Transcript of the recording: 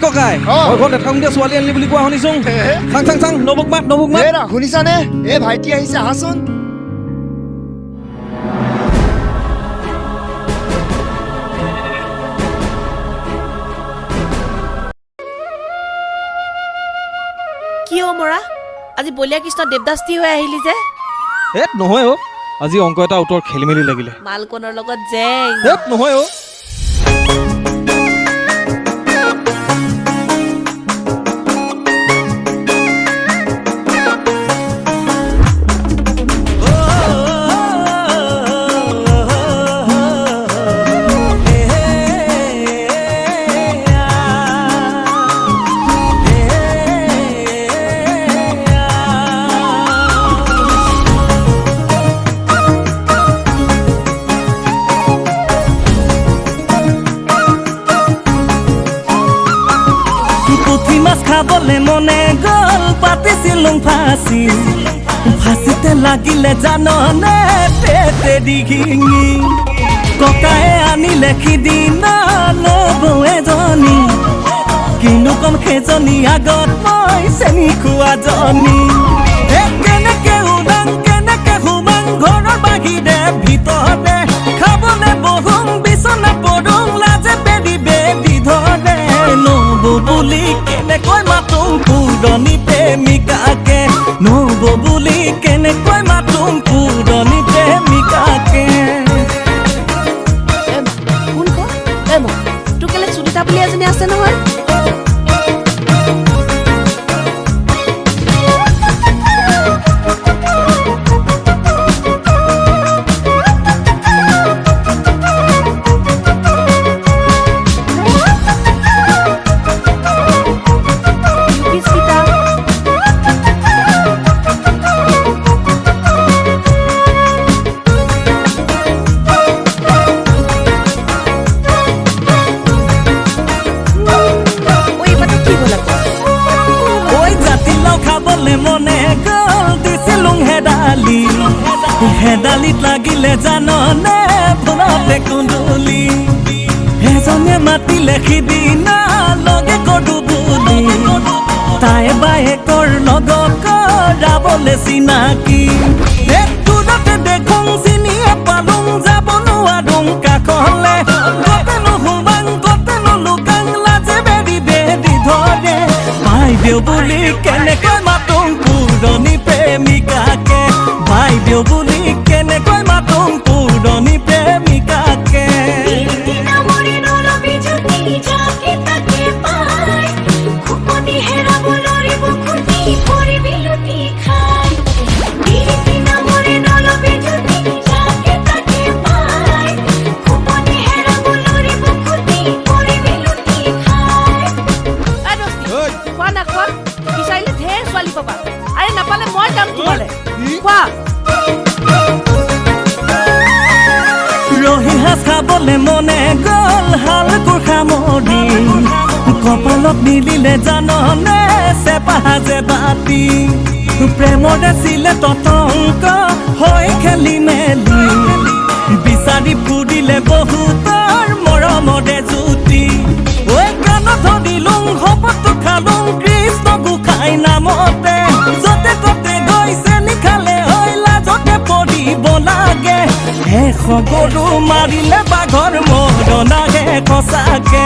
ককাই মই ঘৰত এঠাউন্দিয়া ছোৱালী আনিলি বুলি কোৱা শুনিছো চাং চাং চাং নবক মাত এৰা শুনিছানে এ ভাইটি আহিছে আহাচোন কি অ মৰা আজি বলিয়া কৃষ্ণ দেৱদাসী হৈ আহিলি যে হেত নহয় অ আজি অংক এটা উত্তৰ খেলি মেলি লাগিলে মালকনৰ লগত জেং হেত নহয় অ খাবলে মনে গল পাতিছিলুং ফাঁসি ফাঁসিতে লাগিলে জাননে পেটে ডিঙি ককায়ে আনিলে সিদিনা নবৌ এজনী কিনো কম সেইজনী আগত মই চেনি খোৱাজনী কেনেকে উদাং কেনেকে সোমাং ঘৰৰ বাহিৰে ভিতৰতে খাবলে বহুং বিচনা পৰুং লাজে বেৰি বেৰি ধৰে নবৌ বুলি কেনেকৈ মাতুং পুৰণি প্ৰেমিকাকে নবৌ বুলি কেনেকৈ মাতুং পুৰণি প্ৰেমিকাকে কোন ক তোৰ কেলে সুনিতা বুলি এজনী আছে নহয় হেদালিত লাগিলে জাননে ভুলতে কুন্দুলি এজনে মাতিলে সিদিনা লগে কৰো বুলি তাই বায়েকৰ লগত কৰাবলে চিনাকি দূৰতে দেখোঁ চিনিয়ে পালোং যাব নোৱাৰোং কাষলে গতেনো সোমাং গতেনো লুকাং লাজে বেৰি বেৰি ধৰে বাইদেউ বুলি কেনেকৈ মাতোং পুৰণি প্ৰেমিকাকে বাইদেউ বুলি কেনেকৈ মাতুং পুৰণি প্ৰেমিকাকে বিচাৰিলে ঢেৰ ছোৱালী পাবা আৰে নাপালে মই যাম তোমালে কোৱা ৰহি হাঁচ খাবলে মনে গল হাল কুৰ্খা মৰি কপালত মিলিলে জাননে চেপা যে বাতি প্ৰেমৰে ছিলে ততংক হৈ খেলি মেলি বিচাৰি ফুৰিলে বহুতৰ মৰমৰে জুতি ঐ কাণত ধৰিলুং শপতটো খালুং কৃষ্ণ গোসাঁই নামতে যতে ততে গৈছে নিখালে হৈ লাজতে পৰিব লাগে গৰু মাৰিলে বাঘৰ মৰণ আগে সঁচাকে